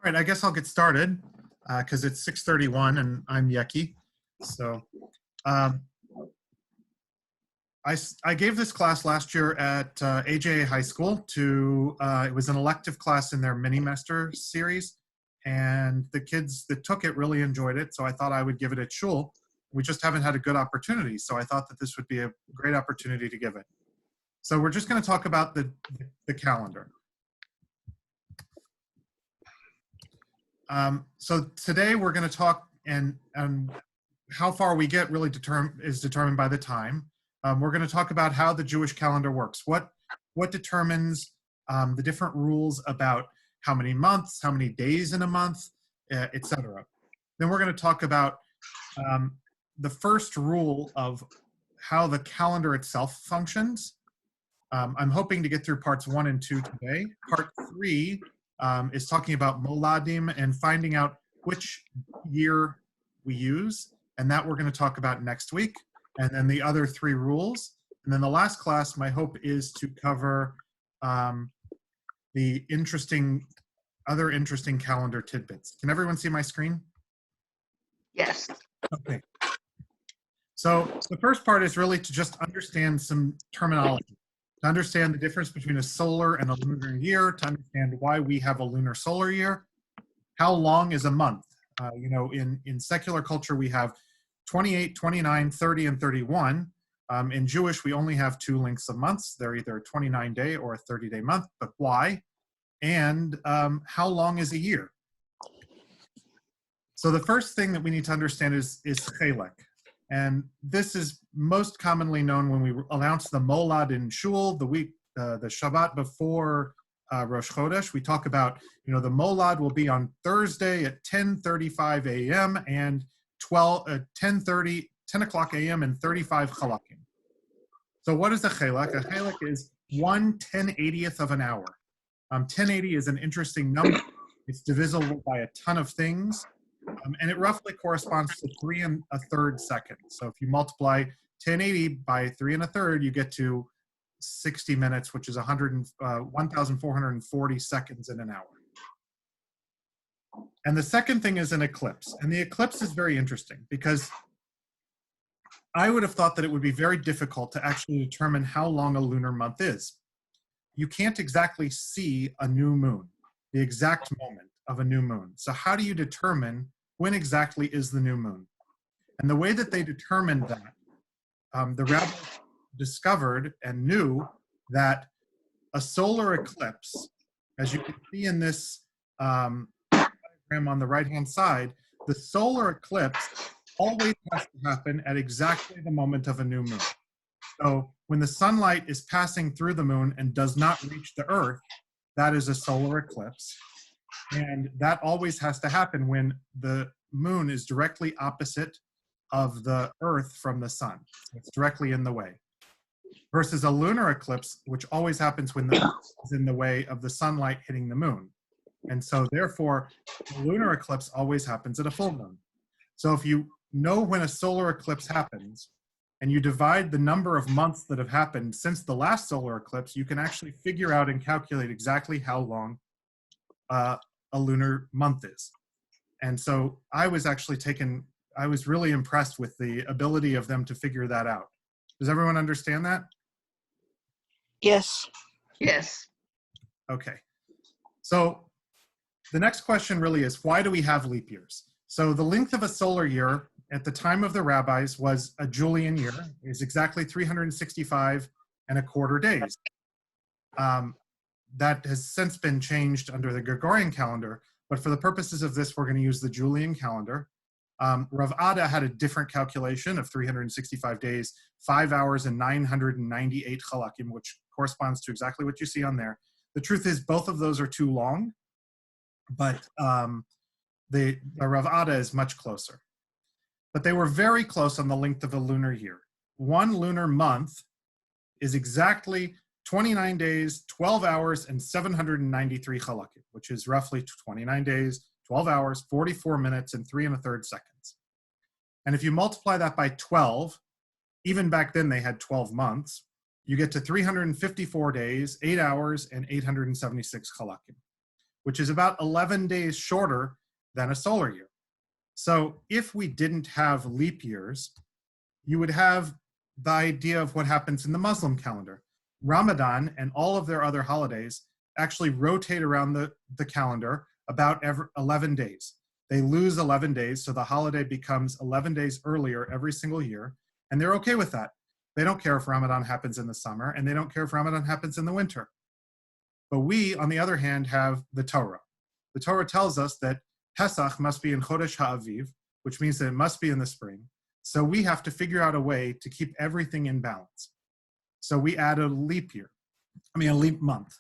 All right, I guess I'll get started because it's 6:31 and I'm Yeki. So um, I gave this class last year at AJA High School it was an elective class in their mini-master series, and the kids that took it really enjoyed it, so I thought I would give it at Shul. We just haven't had a good opportunity, so I thought that this would be a great opportunity to give it. So we're just going to talk about the calendar. So today we're going to talk, and how far we get really is determined by the time. We're going to talk about how the Jewish calendar works. What determines the different rules about how many months, how many days in a month, etc. Then we're going to talk about the first rule of how the calendar itself functions. I'm hoping to get through parts 1 and 2 today. Part 3 is talking about moladim and finding out which year we use, and that we're going to talk about next week, and then the other 3 rules. And then the last class, my hope is to cover the other interesting calendar tidbits. Can everyone see my screen? Yes. Okay. So the first part is really to just understand some terminology, to understand the difference between a solar and a lunar year, to understand why we have a lunar solar year. How long is a month? In secular culture, we have 28, 29, 30, and 31. In Jewish, we only have 2 lengths of months. They're either a 29-day or a 30-day month, but why? And how long is a year? So the first thing that we need to understand is chelek. And this is most commonly known when we announce the molad in Shul, the Shabbat before Rosh Chodesh. We talk about, the molad will be on Thursday at 10:35 a.m. and 10 o'clock a.m. and 35 chalakim. So what is a chelek? A chelek is 1/1080th of an hour. 1080 is an interesting number. It's divisible by a ton of things. And it roughly corresponds to 3 1/3 seconds. So if you multiply 1080 by 3 1/3, you get to 60 minutes, which is 1,440 seconds in an hour. And the second thing is an eclipse. And the eclipse is very interesting because I would have thought that it would be very difficult to actually determine how long a lunar month is. You can't exactly see a new moon, the exact moment of a new moon. So how do you determine when exactly is the new moon? And the way that they determined that, the rabbis discovered and knew that a solar eclipse, as you can see in this diagram on the right-hand side, the solar eclipse always has to happen at exactly the moment of a new moon. So when the sunlight is passing through the moon and does not reach the earth, that is a solar eclipse. And that always has to happen when the moon is directly opposite of the earth from the sun. It's directly in the way. Versus a lunar eclipse, which always happens when the earth is in the way of the sunlight hitting the moon. And so therefore, the lunar eclipse always happens at a full moon. So if you know when a solar eclipse happens, and you divide the number of months that have happened since the last solar eclipse, you can actually figure out and calculate exactly how long a lunar month is. And so I was really impressed with the ability of them to figure that out. Does everyone understand that? Yes. Yes. Okay. So the next question really is, why do we have leap years? So the length of a solar year at the time of the rabbis was a Julian year, is exactly 365.25 days. That has since been changed under the Gregorian calendar, but for the purposes of this, we're going to use the Julian calendar. Rav Ada had a different calculation of 365 days, 5 hours and 998 chalakim, which corresponds to exactly what you see on there. The truth is both of those are too long, but the Rav Ada is much closer. But they were very close on the length of a lunar year. One lunar month is exactly 29 days, 12 hours, and 793 chalakim, which is roughly 29 days, 12 hours, 44 minutes, and 3 1/3 seconds. And if you multiply that by 12, even back then they had 12 months, you get to 354 days, 8 hours, and 876 chalakim. which is about 11 days shorter than a solar year. So if we didn't have leap years, you would have the idea of what happens in the Muslim calendar. Ramadan and all of their other holidays actually rotate around the calendar about every 11 days. They lose 11 days, so the holiday becomes 11 days earlier every single year, and they're okay with that. They don't care if Ramadan happens in the summer, and they don't care if Ramadan happens in the winter. But we, on the other hand, have the Torah. The Torah tells us that Pesach must be in Chodesh HaAviv, which means that it must be in the spring. So we have to figure out a way to keep everything in balance. So we add a leap month.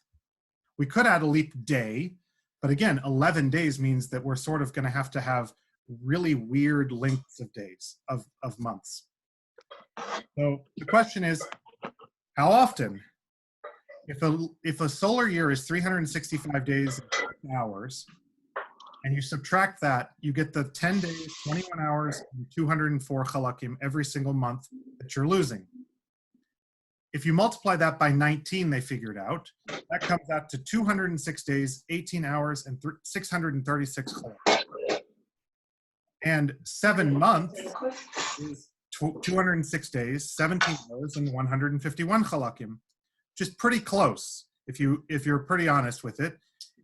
We could add a leap day, but again, 11 days means that we're sort of going to have really weird lengths of days, of months. So the question is, how often? If a solar year is 365 days and hours, and you subtract that, you get the 10 days, 21 hours, and 204 chalakim every single month that you're losing. If you multiply that by 19, they figured out, that comes out to 206 days, 18 hours, and 636 chalakim. And 7 months is 206 days, 17 hours, and 151 chalakim, which is pretty close if you're pretty honest with it.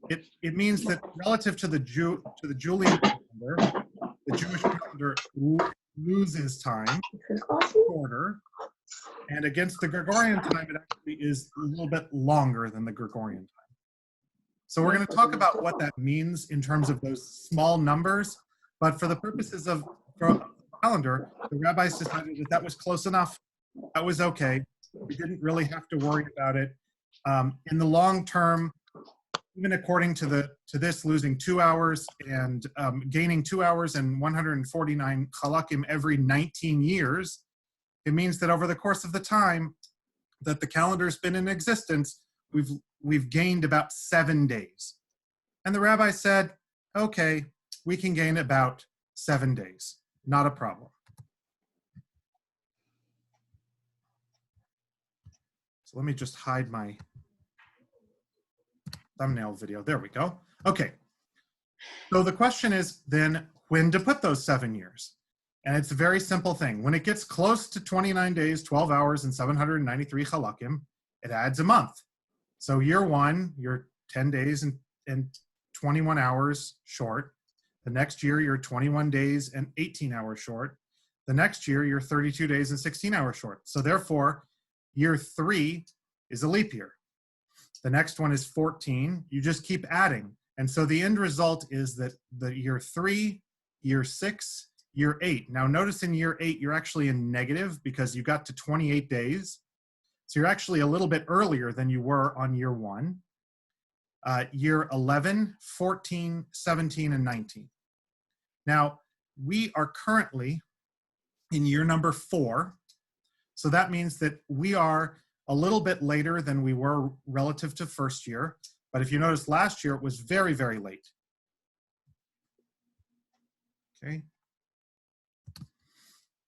It means that relative to the Julian calendar, the Jewish calendar loses time shorter, and against the Gregorian time, it actually is a little bit longer than the Gregorian time. So we're going to talk about what that means in terms of those small numbers, but for the purposes of the calendar, the rabbis decided that that was close enough. That was okay. We didn't really have to worry about it. In the long term, even according to this, losing 2 hours and gaining 2 hours and 149 chalakim every 19 years, it means that over the course of the time that the calendar's been in existence, we've gained about 7 days. And the rabbi said, okay, we can gain about 7 days, not a problem. So let me just hide my thumbnail video. There we go. Okay. So the question is then when to put those 7 years. And it's a very simple thing. When it gets close to 29 days, 12 hours, and 793 chalakim, it adds a month. So year one, you're 10 days and 21 hours short. The next year, you're 21 days and 18 hours short. The next year, you're 32 days and 16 hours short. So therefore, year 3 is a leap year. The next one is 14. You just keep adding. And so the end result is that the year 3, year 6, year 8. Now notice in year 8, you're actually in negative because you got to 28 days. So you're actually a little bit earlier than you were on year 1. Year 11, 14, 17, and 19. Now, we are currently in year number 4. So that means that we are a little bit later than we were relative to first year. But if you notice last year, it was very, very late. Okay.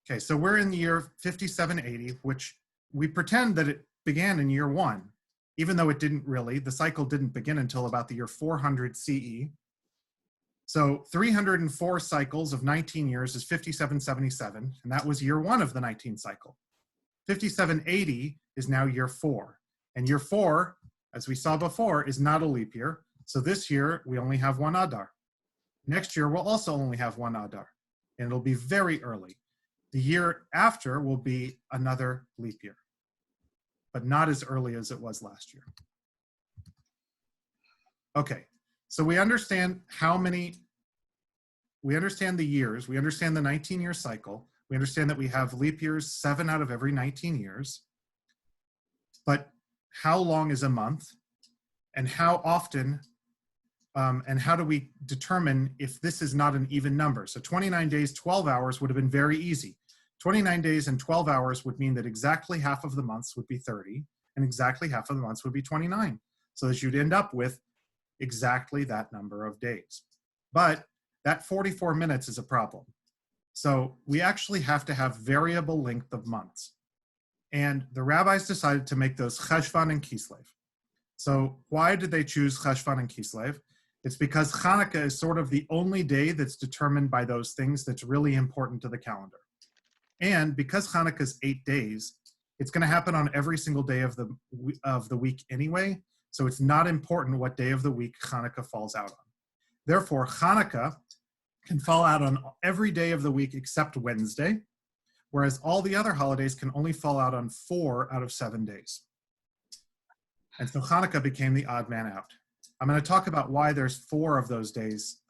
Okay, so we're in the year 5780, which we pretend that it began in year 1, even though it didn't really. The cycle didn't begin until about the year 400 CE. So 304 cycles of 19 years is 5777, and that was year 1 of the 19 cycle. 5780 is now year 4. And year 4, as we saw before, is not a leap year. So this year, we only have 1 Adar. Next year, we'll also only have 1 Adar, and it'll be very early. The year after will be another leap year, but not as early as it was last year. Okay, so we understand we understand the years, we understand the 19-year cycle, we understand that we have leap years 7 out of every 19 years, but how long is a month, and how often, and how do we determine if this is not an even number? So 29 days, 12 hours would have been very easy. 29 days and 12 hours would mean that exactly half of the months would be 30, and exactly half of the months would be 29. So that you'd end up with exactly that number of days. But that 44 minutes is a problem. So we actually have to have variable length of months. And the rabbis decided to make those Cheshvan and Kislev. So why did they choose Cheshvan and Kislev? It's because Hanukkah is sort of the only day that's determined by those things that's really important to the calendar. And because Hanukkah is 8 days, it's going to happen on every single day of the week anyway. So it's not important what day of the week Hanukkah falls out on. Therefore, Hanukkah can fall out on every day of the week except Wednesday, whereas all the other holidays can only fall out on 4 out of 7 days. And so Hanukkah became the odd man out. I'm going to talk about why there's 4 of those days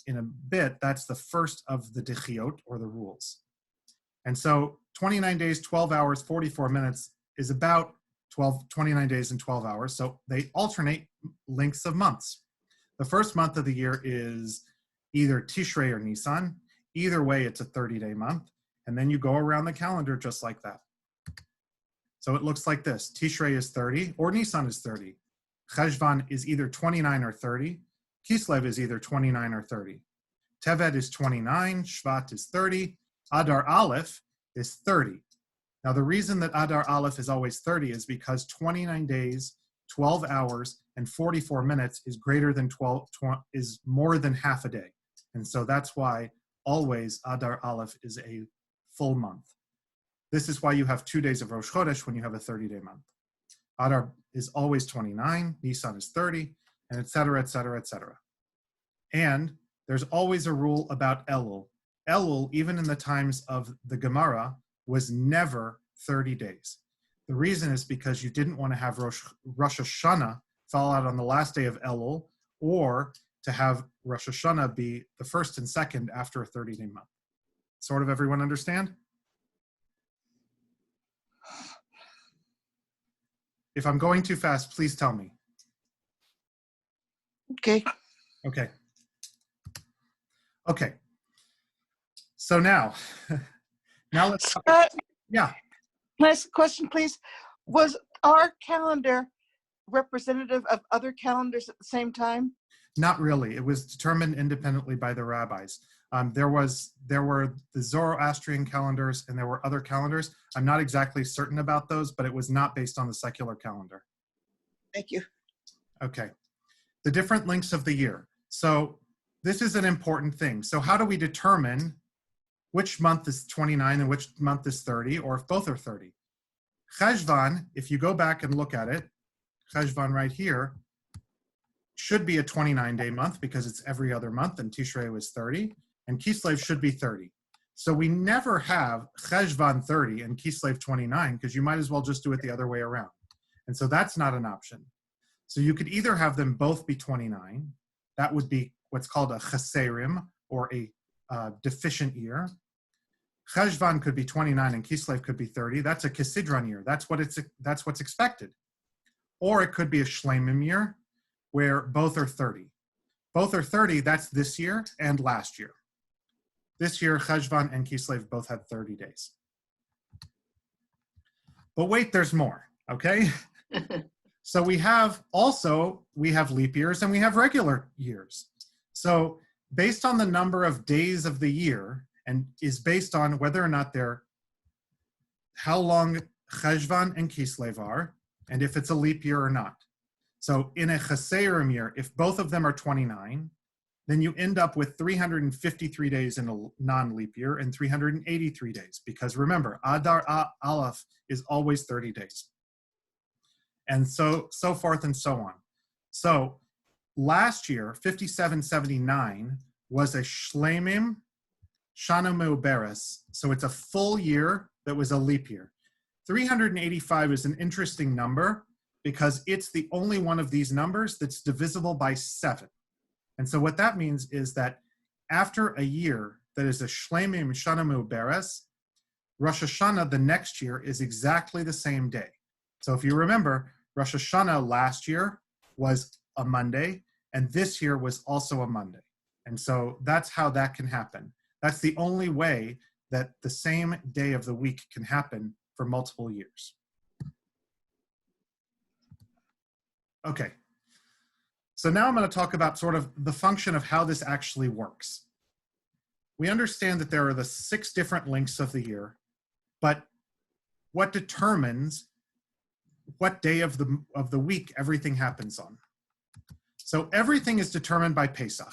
in a bit. That's the first of the Dechiot, or the rules. And so 29 days, 12 hours, 44 minutes is about 29 days and 12 hours. So they alternate lengths of months. The first month of the year is either Tishrei or Nisan. Either way, it's a 30-day month. And then you go around the calendar just like that. So it looks like this. Tishrei is 30, or Nisan is 30. Cheshvan is either 29 or 30. Kislev is either 29 or 30. Tevet is 29. Shvat is 30. Adar Aleph is 30. Now, the reason that Adar Aleph is always 30 is because 29 days, 12 hours, and 44 minutes is greater than is more than half a day. And so that's why always Adar Aleph is a full month. This is why you have 2 days of Rosh Chodesh when you have a 30-day month. Adar is always 29, Nisan is 30, and et cetera, et cetera, et cetera. And there's always a rule about Elul. Elul, even in the times of the Gemara, was never 30 days. The reason is because you didn't want to have Rosh Hashanah fall out on the last day of Elul, or to have Rosh Hashanah be the first and second after a 30-day month. Sort of everyone understand? If I'm going too fast, please tell me. Okay. Okay. Okay. So now let's talk. Yeah. Can I ask a question, please? Was our calendar representative of other calendars at the same time? Not really. It was determined independently by the rabbis. There were the Zoroastrian calendars, and there were other calendars. I'm not exactly certain about those, but it was not based on the secular calendar. Thank you. Okay. The different lengths of the year. So this is an important thing. So how do we determine which month is 29 and which month is 30, or if both are 30? Cheshvan, if you go back and look at it, Cheshvan right here, should be a 29-day month because it's every other month, and Tishrei was 30, and Kislev should be 30. So we never have Cheshvan 30 and Kislev 29 because you might as well just do it the other way around. And so that's not an option. So you could either have them both be 29. That would be what's called a chaserim, or a deficient year. Cheshvan could be 29 and Kislev could be 30. That's a Kisidron year. That's what's expected. Or it could be a Shlemim year, where both are 30. Both are 30, that's this year and last year. This year, Cheshvan and Kislev both had 30 days. But wait, there's more, okay? So we have leap years and we have regular years. So based on the number of days of the year, and is based on whether or not how long Cheshvan and Kislev are, and if it's a leap year or not. So in a Chaserim year, if both of them are 29, then you end up with 353 days in a non-leap year and 383 days. Because remember, Adar Aleph is always 30 days. And so forth and so on. So last year, 5779 was a Shlemim Shana Meuberes. So it's a full year that was a leap year. 385 is an interesting number because it's the only one of these numbers that's divisible by 7. And so what that means is that after a year that is a Shlemim Shana Meuberes, Rosh Hashanah the next year is exactly the same day. So if you remember, Rosh Hashanah last year was a Monday, and this year was also a Monday. And so that's how that can happen. That's the only way that the same day of the week can happen for multiple years. Okay. So now I'm going to talk about sort of the function of how this actually works. We understand that there are the 6 different lengths of the year, but what determines what day of the week everything happens on? So everything is determined by Pesach.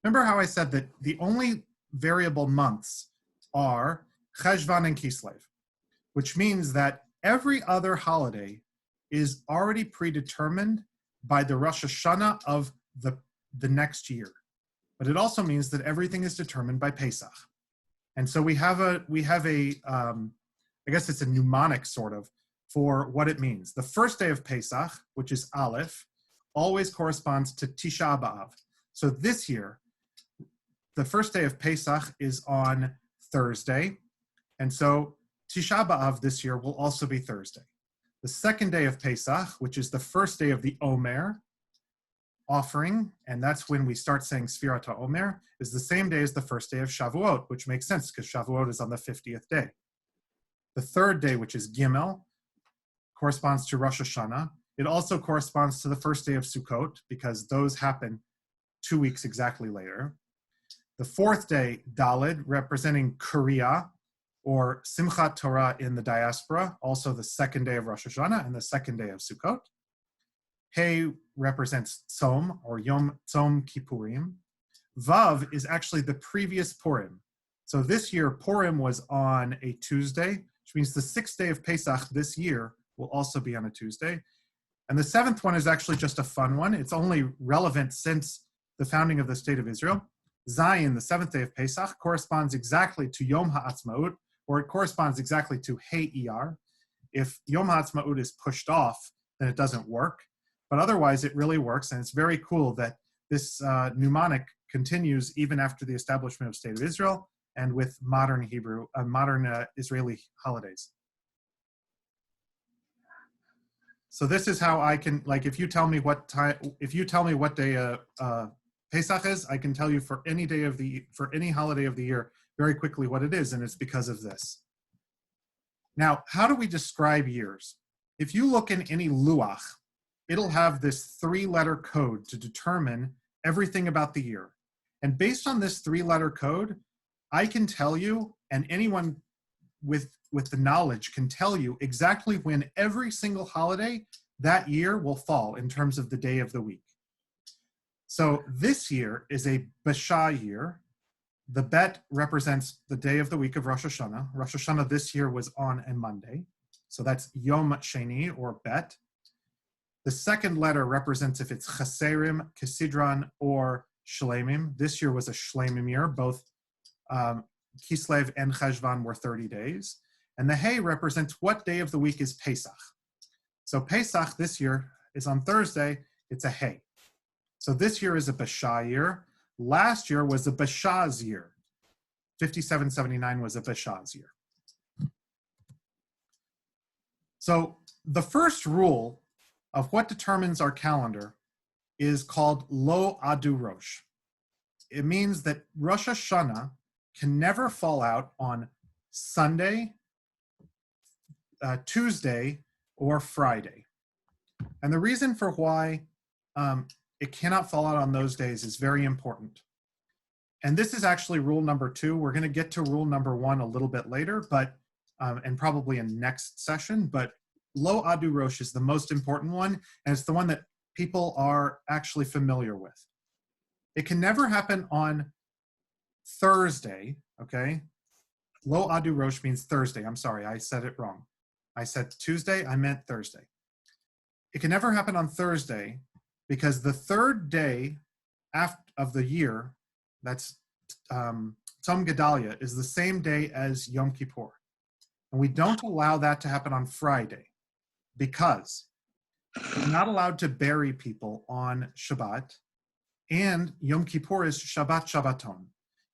Remember how I said that the only variable months are Cheshvan and Kislev, which means that every other holiday is already predetermined by the Rosh Hashanah of the next year. But it also means that everything is determined by Pesach. And so we have a I guess it's a mnemonic sort of for what it means. The first day of Pesach, which is Aleph, always corresponds to Tisha B'Av. So this year, the first day of Pesach is on Thursday. And so Tisha B'Av this year will also be Thursday. The second day of Pesach, which is the first day of the Omer offering, and that's when we start saying Sfirat HaOmer, is the same day as the first day of Shavuot, which makes sense because Shavuot is on the 50th day. The third day, which is Gimel, corresponds to Rosh Hashanah. It also corresponds to the first day of Sukkot because those happen 2 weeks exactly later. The fourth day, Daled, representing Korea or Simchat Torah in the diaspora, also the second day of Rosh Hashanah and the second day of Sukkot. Hey represents Tzom or Yom Tzom Kippurim. Vav is actually the previous Purim. So this year, Purim was on a Tuesday, which means the sixth day of Pesach this year will also be on a Tuesday. And the seventh one is actually just a fun one. It's only relevant since the founding of the State of Israel. Zayin, the seventh day of Pesach, corresponds exactly to Yom HaAtzmaut, or it corresponds exactly to Hey Iyar. If Yom HaAtzmaut is pushed off, then it doesn't work. But otherwise, it really works, and it's very cool that this mnemonic continues even after the establishment of State of Israel and with modern Israeli holidays. So this is how I can, like, if you tell me what day Pesach is, I can tell you for any holiday of the year very quickly what it is, and it's because of this. Now, how do we describe years? If you look in any luach, it'll have this 3-letter code to determine everything about the year. And based on this 3-letter code, I can tell you, and anyone with the knowledge can tell you exactly when every single holiday that year will fall in terms of the day of the week. So this year is a Basha year. The bet represents the day of the week of Rosh Hashanah. Rosh Hashanah this year was on a Monday. So that's Yom Sheni or bet. The second letter represents if it's Chaserim, Kesidron, or Shlemim. This year was a Shlemim year. Both Kislev and Cheshvan were 30 days. And the Hey represents what day of the week is Pesach. So Pesach this year is on Thursday. It's a Hey. So this year is a Basha year. Last year was a Bashaz year. 5779 was a Bashaz year. So the first rule of what determines our calendar is called Lo Adu Rosh. It means that Rosh Hashanah can never fall out on Sunday, Tuesday, or Friday. And the reason for why it cannot fall out on those days is very important. And this is actually rule number 2. We're going to get to rule number 1 a little bit later, but and probably in next session, but Lo Adu Rosh is the most important one, and it's the one that people are actually familiar with. It can never happen on Thursday, okay? Lo Adu Rosh means Thursday. I'm sorry, I said it wrong. I said Tuesday, I meant Thursday. It can never happen on Thursday because the third day of the year, that's Tzom Gedalia, is the same day as Yom Kippur. And we don't allow that to happen on Friday because we're not allowed to bury people on Shabbat, and Yom Kippur is Shabbat Shabbaton.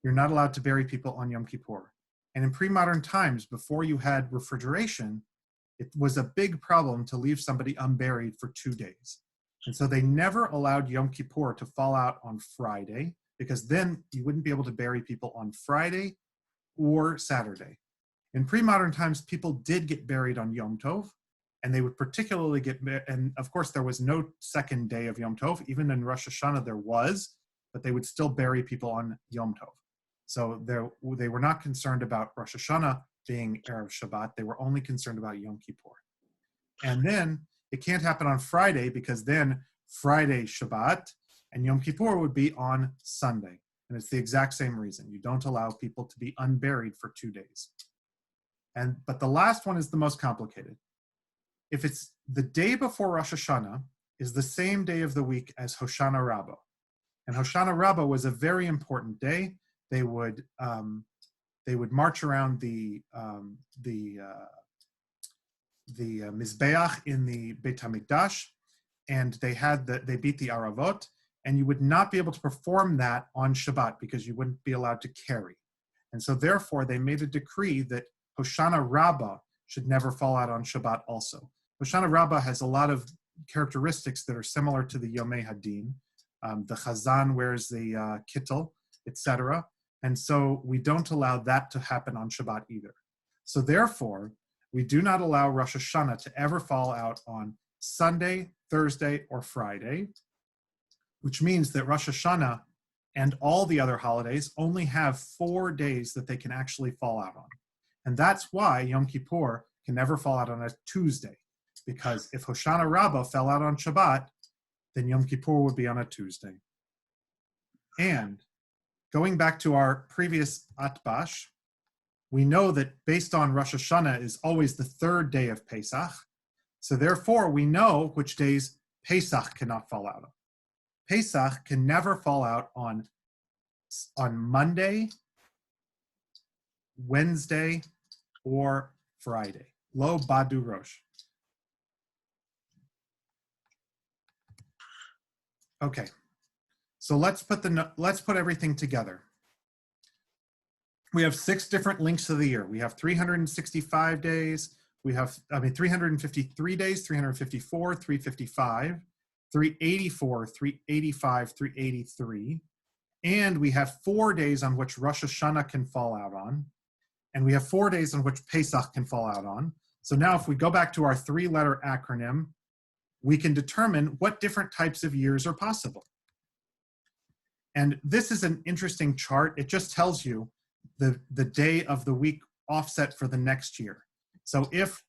You're not allowed to bury people on Yom Kippur. And in pre-modern times, before you had refrigeration, it was a big problem to leave somebody unburied for 2 days. And so they never allowed Yom Kippur to fall out on Friday, because then you wouldn't be able to bury people on Friday or Saturday. In pre-modern times, people did get buried on Yom Tov, and they would particularly and of course there was no second day of Yom Tov. Even in Rosh Hashanah there was, but they would still bury people on Yom Tov. So they were not concerned about Rosh Hashanah being Erev Shabbat. They were only concerned about Yom Kippur. And then it can't happen on Friday because then Friday Shabbat, And Yom Kippur would be on Sunday. And it's the exact same reason. You don't allow people to be unburied for 2 days. But the last one is the most complicated. If it's the day before Rosh Hashanah is the same day of the week as Hoshana Rabbah. And Hoshana Rabbah was a very important day. They would march around the Mizbeach in the Beit HaMikdash, and they beat the Aravot, and you would not be able to perform that on Shabbat because you wouldn't be allowed to carry. And so therefore they made a decree that Hoshana Rabbah should never fall out on Shabbat also. Hoshana Rabbah has a lot of characteristics that are similar to the Yomei Hadin. The Chazan wears the kittel, etc. And so we don't allow that to happen on Shabbat either. So therefore, we do not allow Rosh Hashanah to ever fall out on Sunday, Thursday, or Friday, which means that Rosh Hashanah and all the other holidays only have 4 days that they can actually fall out on. And that's why Yom Kippur can never fall out on a Tuesday, because if Hoshana Rabbah fell out on Shabbat, then Yom Kippur would be on a Tuesday. And going back to our previous Atbash, we know that based on Rosh Hashanah is always the 3rd day of Pesach. So therefore, we know which days Pesach cannot fall out on. Pesach can never fall out on Monday, Wednesday, or Friday. Lo Badu Rosh. Okay, so let's put everything together. We have 6 different lengths of the year. We have 365 days. We have 353 days, 354, 355, 384, 385, 383. And we have 4 days on which Rosh Hashanah can fall out on. And we have 4 days on which Pesach can fall out on. So now if we go back to our 3-letter acronym, we can determine what different types of years are possible. And this is an interesting chart. It just tells you the day of the week offset for the next year. So if,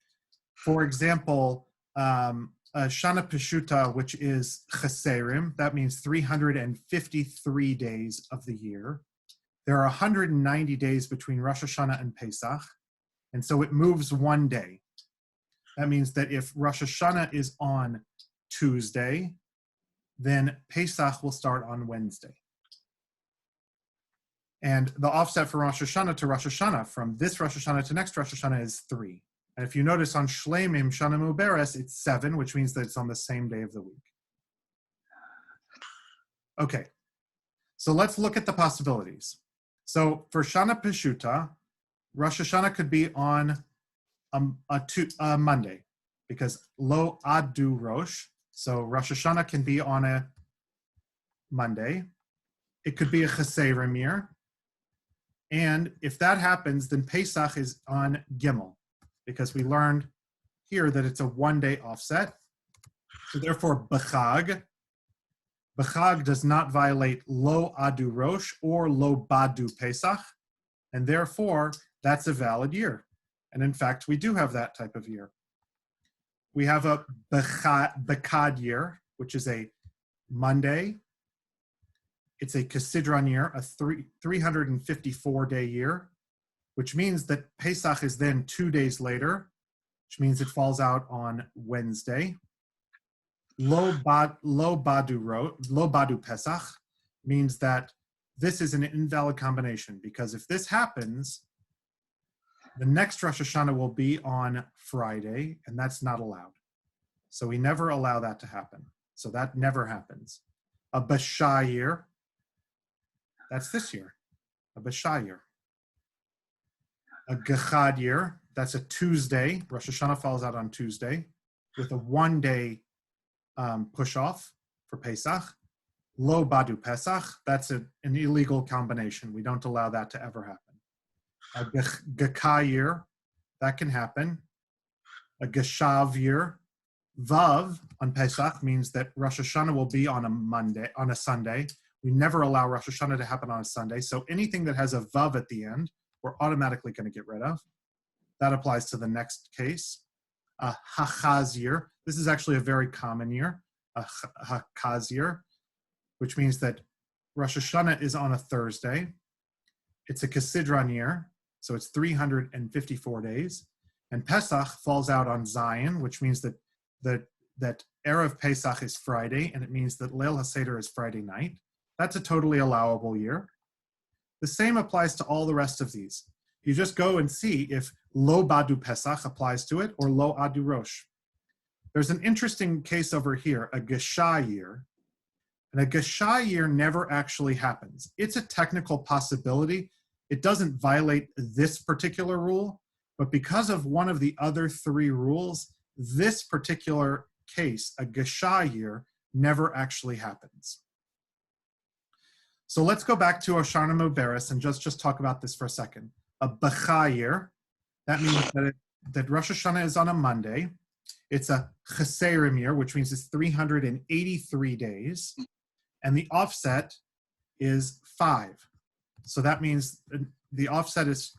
for example, Shana Peshuta, which is Cheserim, that means 353 days of the year. There are 190 days between Rosh Hashanah and Pesach, and so it moves 1 day. That means that if Rosh Hashanah is on Tuesday, then Pesach will start on Wednesday. And the offset for Rosh Hashanah to Rosh Hashanah, from this Rosh Hashanah to next Rosh Hashanah, is 3. And if you notice on Shleimim, Shana Muberes, it's 7, which means that it's on the same day of the week. Okay, so let's look at the possibilities. So for Shana Peshuta, Rosh Hashanah could be on a Monday, because Lo Adu Rosh, so Rosh Hashanah can be on a Monday. It could be a Cheserim year. And if that happens, then Pesach is on Gimel, because we learned here that it's a 1-day offset. So therefore, B'chag does not violate Lo Adu Rosh or Lo Badu Pesach, and therefore, that's a valid year. And in fact, we do have that type of year. We have a Bekad year, which is a Monday. It's a Kesidron year, a 354-day year, which means that Pesach is then 2 days later, which means it falls out on Wednesday. Lo Badu Pesach means that this is an invalid combination, because if this happens, the next Rosh Hashanah will be on Friday, and that's not allowed. So we never allow that to happen. So that never happens. A Basha year, that's this year, a Basha year. A Gechad year, that's a Tuesday. Rosh Hashanah falls out on Tuesday with a 1-day push-off for Pesach. Lo Badu Pesach, that's an illegal combination. We don't allow that to ever happen. A Geka year, that can happen. A Geshav year. Vav on Pesach means that Rosh Hashanah will be on a Sunday. We never allow Rosh Hashanah to happen on a Sunday. So anything that has a Vav at the end, we're automatically going to get rid of. That applies to the next case. A Hachaz year. This is actually a very common year. A Hachaz year. which means that Rosh Hashanah is on a Thursday. It's a Kesidron year, so it's 354 days. And Pesach falls out on Zion, which means that Erev Pesach is Friday, and it means that Leil HaSeder is Friday night. That's a totally allowable year. The same applies to all the rest of these. You just go and see if Lo Badu Pesach applies to it or Lo Adu Rosh. There's an interesting case over here, a Gesha year. And a Gesha year never actually happens. It's a technical possibility. It doesn't violate this particular rule, but because of one of the other three rules, this particular case, a Gesha year, never actually happens. So let's go back to Oshana Muberes and just talk about this for a second. A Becha year, that means that Rosh Hashanah is on a Monday. It's a Cheserim year, which means it's 383 days. And the offset is 5. So that means the offset is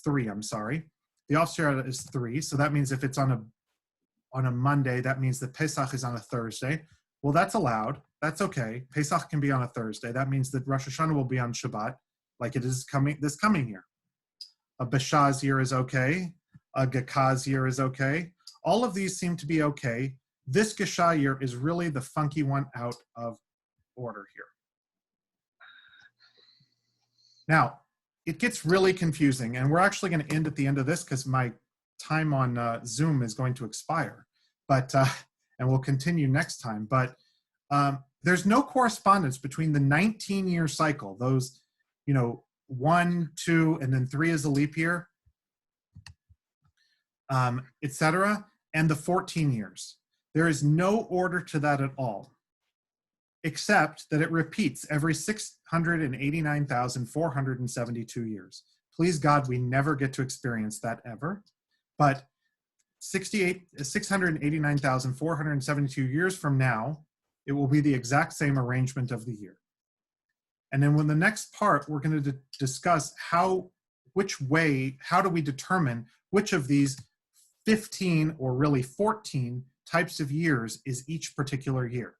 3, I'm sorry. The offset is 3. So that means if it's on a Monday, that means that Pesach is on a Thursday. Well, that's allowed. That's okay. Pesach can be on a Thursday. That means that Rosh Hashanah will be on Shabbat, like it is this coming year. A Beshaz year is okay. A Gekaz year is okay. All of these seem to be okay. This Gesha year is really the funky one out of order here. Now, it gets really confusing, and we're actually going to end at the end of this because my time on Zoom is going to expire. But and we'll continue next time. But there's no correspondence between the 19-year cycle, those, 1, 2, and then 3 is a leap year, etc., and the 14 years. There is no order to that at all, except that it repeats every 689,472 years. Please God, we never get to experience that ever. But 689,472 years from now, it will be the exact same arrangement of the year. And then when the next part, we're going to discuss how do we determine which of these 15 or really 14 types of years is each particular year.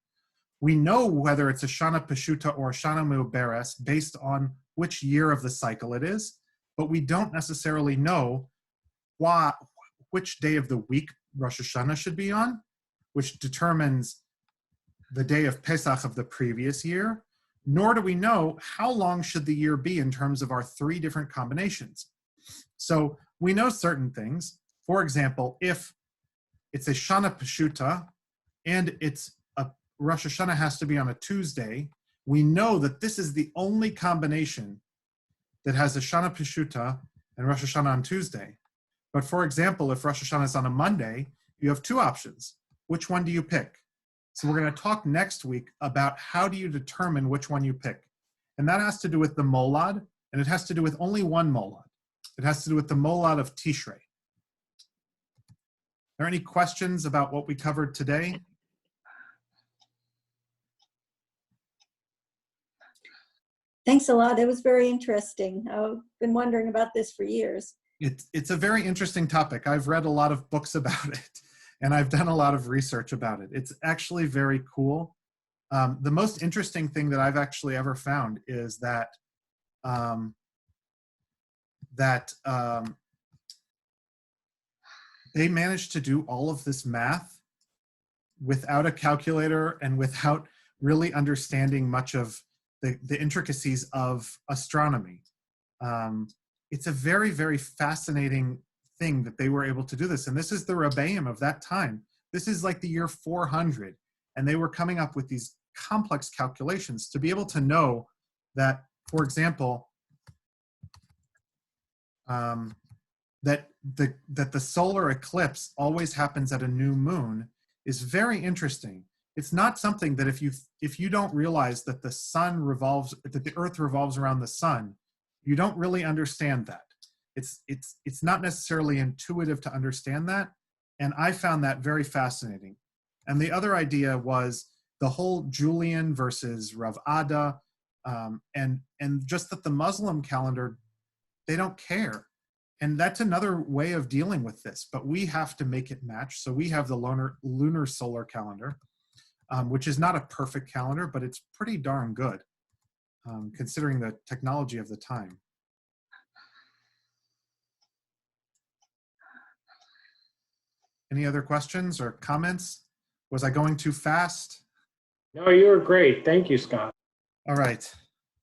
We know whether it's a Shana Peshuta or a Shana Muberes based on which year of the cycle it is, but we don't necessarily know which day of the week Rosh Hashanah should be on, which determines the day of Pesach of the previous year, nor do we know how long should the year be in terms of our 3 different combinations. So we know certain things. For example, if it's a Shana Peshuta and it's a Rosh Hashanah has to be on a Tuesday, we know that this is the only combination that has a Shana Peshuta and Rosh Hashanah on Tuesday. But for example, if Rosh Hashanah is on a Monday, you have 2 options. Which one do you pick? So we're going to talk next week about how do you determine which one you pick. And that has to do with the molad, and it has to do with only one molad. It has to do with the molad of Tishrei. Are there any questions about what we covered today? Thanks a lot. That was very interesting. I've been wondering about this for years. It's a very interesting topic. I've read a lot of books about it, and I've done a lot of research about it. It's actually very cool. The most interesting thing that I've actually ever found is that they managed to do all of this math without a calculator and without really understanding much of the intricacies of astronomy. It's a very, very fascinating thing that they were able to do this. And this is the Rebbeim of that time. This is like the year 400. And they were coming up with these complex calculations to be able to know that, for example, that the solar eclipse always happens at a new moon is very interesting. It's not something that if you don't realize that that the earth revolves around the sun, you don't really understand that. It's not necessarily intuitive to understand that. And I found that very fascinating. And the other idea was the whole Julian versus Rav Ada, and just that the Muslim calendar, they don't care. And that's another way of dealing with this, but we have to make it match. So we have the lunar solar calendar. which is not a perfect calendar, but it's pretty darn good considering the technology of the time. Any other questions or comments? Was I going too fast? No, you were great. Thank you, Scott. All right.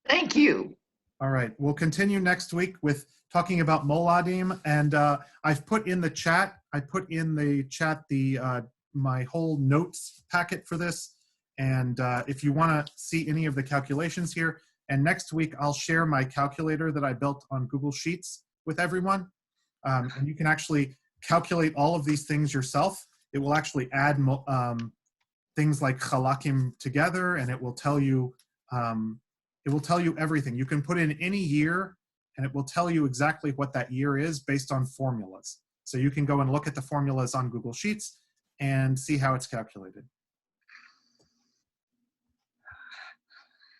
Thank you. All right. We'll continue next week with talking about Moladim. And I've put in the chat, my whole notes packet for this. And if you want to see any of the calculations here, and next week I'll share my calculator that I built on Google Sheets with everyone. And you can actually calculate all of these things yourself. It will actually add things like chalakim together, and it will tell you everything. You can put in any year, and it will tell you exactly what that year is based on formulas. So you can go and look at the formulas on Google Sheets and see how it's calculated.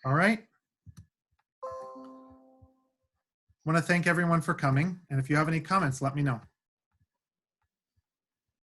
All right. I want to thank everyone for coming, and if you have any comments, let me know.